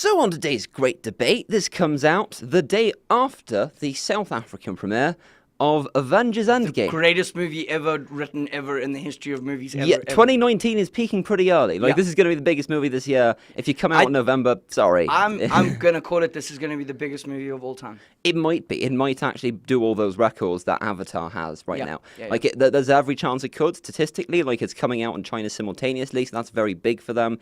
So on today's great debate, this comes out the day after the South African premiere of Avengers Endgame. Greatest movie ever written ever in the history of movies ever. Yeah, 2019 is peaking pretty early. Like, Yeah. this is going to be the biggest movie this year. If you come out in November, sorry. I'm gonna call it. This is gonna be the biggest movie of all time. It might be. It might actually do all those records that Avatar has right now. Yeah, Like, there's every chance it could, statistically. Like, it's coming out in China simultaneously, so that's very big for them.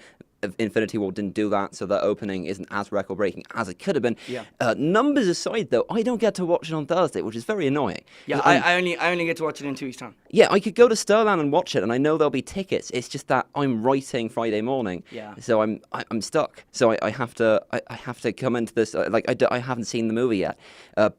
Infinity War didn't do that, so the opening isn't as record-breaking as it could have been. Yeah. Numbers aside, though, I don't get to watch it on Thursday, which is very annoying. Yeah, I only get to watch it in 2 weeks' time. Yeah, I could go to Sterland and watch it, and I know there'll be tickets. It's just that I'm writing Friday morning, so I'm stuck. So I have to come into this I haven't seen the movie yet,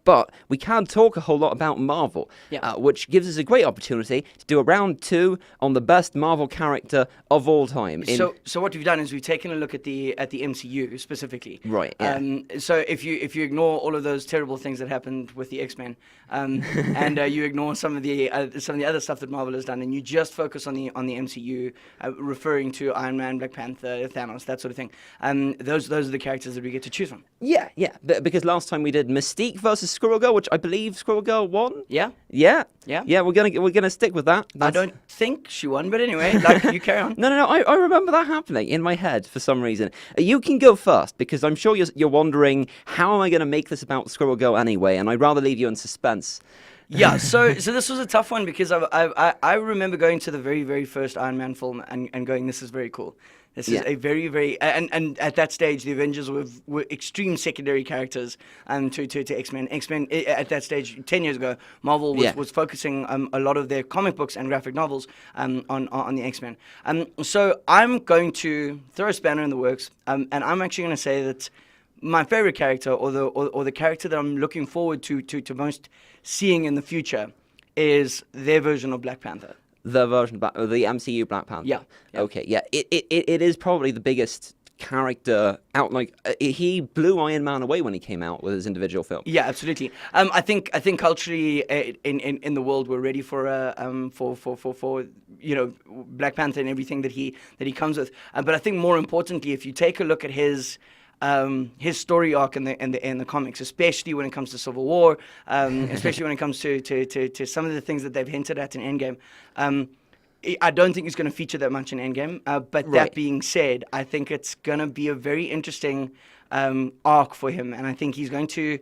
but we can talk a whole lot about Marvel, which gives us a great opportunity to do a round 2 on the best Marvel character of all time. So what we've done is we've taken a look at the MCU specifically. Right. Yeah. So if you ignore all of those terrible things that happened with the X-Men, and you ignore some of the other stuff that Marvel has done, and you just focus on the MCU, referring to Iron Man, Black Panther, Thanos, that sort of thing. Those are the characters that we get to choose from. Yeah. Because last time we did Mystique versus Squirrel Girl, which I believe Squirrel Girl won. Yeah. We're gonna stick with that. I don't think she won, but anyway, you carry on. No. I remember that happening in my head for some reason. You can go first, because I'm sure you're wondering, how am I going to make this about Squirrel Girl anyway? And I'd rather leave you in suspense. Yeah, so this was a tough one, because I remember going to the very, very first Iron Man film and going, this is very cool. This is a very, very... And at that stage, the Avengers were extreme secondary characters to X-Men. X-Men, at that stage, 10 years ago, Marvel was focusing a lot of their comic books and graphic novels on the X-Men. So I'm going to throw a spanner in the works, and I'm actually going to say that my favorite character, or the character that I'm looking forward to most seeing in the future, is their version of Black Panther. The version of the MCU Black Panther. Yeah. Okay. Yeah. It is probably the biggest character out. Like, he blew Iron Man away when he came out with his individual film. Yeah, absolutely. I think culturally in the world we're ready for Black Panther and everything that he comes with. But I think more importantly, if you take a look at his story arc in the comics, especially when it comes to Civil War, especially when it comes to some of the things that they've hinted at in Endgame. I don't think it's going to feature that much in Endgame. But that being said, I think it's going to be a very interesting arc for him, and I think he's going to.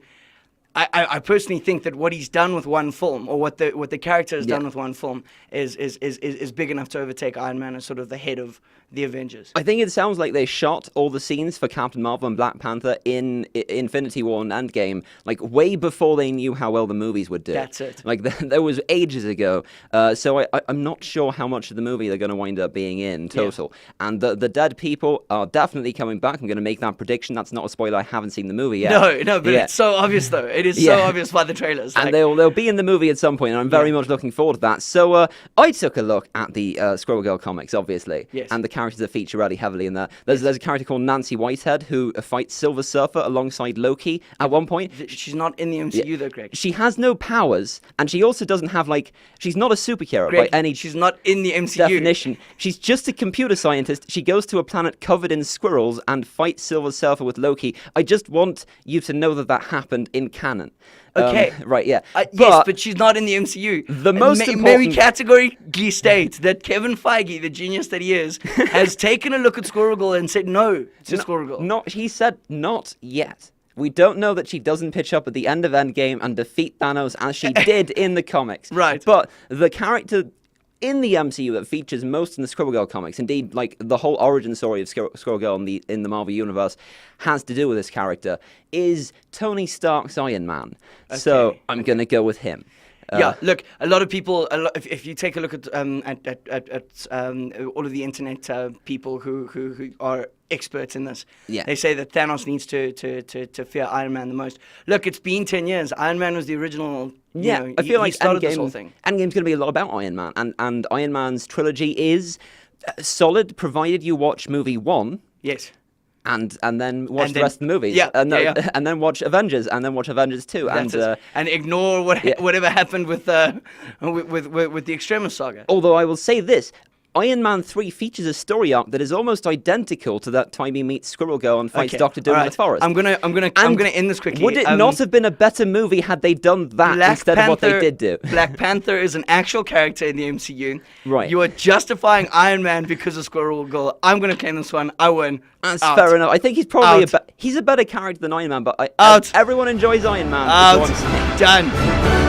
I personally think that what he's done with one film, or what the character has done with one film, is big enough to overtake Iron Man as sort of the head of the Avengers. I think it sounds like they shot all the scenes for Captain Marvel and Black Panther in Infinity War and Endgame, like, way before they knew how well the movies would do. That's it. Like, that was ages ago. So I'm not sure how much of the movie they're going to wind up being in total. Yeah. And the dead people are definitely coming back. I'm going to make that prediction. That's not a spoiler. I haven't seen the movie yet. No, but it's so obvious, though. It is so obvious by the trailers. And they'll be in the movie at some point, and I'm very much looking forward to that. So I took a look at the Squirrel Girl comics, obviously, and the characters that feature really heavily in there. There's a character called Nancy Whitehead who fights Silver Surfer alongside Loki at one point. She's not in the MCU though, Greg. She has no powers, and she also doesn't have, she's not a superhero Greg, by any she's not in the MCU definition. She's just a computer scientist. She goes to a planet covered in squirrels and fights Silver Surfer with Loki. I just want you to know that happened in canon. Okay. Right, yeah. Yes, but she's not in the MCU. The most important... May we categorically state that Kevin Feige, the genius that he is, has taken a look at Squirrel Girl and said no to Squirrel Girl. He said not yet. We don't know that she doesn't pitch up at the end of Endgame and defeat Thanos as she did in the comics. Right. But the character in the MCU that features most in the Squirrel Girl comics, indeed, like, the whole origin story of Squirrel Girl in the Marvel Universe has to do with this character, is Tony Stark's Iron Man. Okay. So I'm going to go with him. Look, a lot of people. If you take a look at all of the internet people who are experts in this, they say that Thanos needs to fear Iron Man the most. Look, it's been 10 years. Iron Man was the original. I feel like he started this whole thing. Endgame's going to be a lot about Iron Man, and Iron Man's trilogy is solid, provided you watch movie 1. Yes. And then watch the rest of the movies. And then watch Avengers, and then watch Avengers 2. And ignore whatever happened with the Extremis saga. Although I will say this, Iron Man 3 features a story arc that is almost identical to that time he meets Squirrel Girl and fights Doctor Doom in the forest. I'm gonna end this quickly. Would it not have been a better movie had they done that instead of what they did do? Black Panther is an actual character in the MCU. Right. You are justifying Iron Man because of Squirrel Girl. I'm gonna claim this one. I win. That's fair enough. I think he's probably he's a better character than Iron Man, but everyone enjoys Iron Man. Out. Done.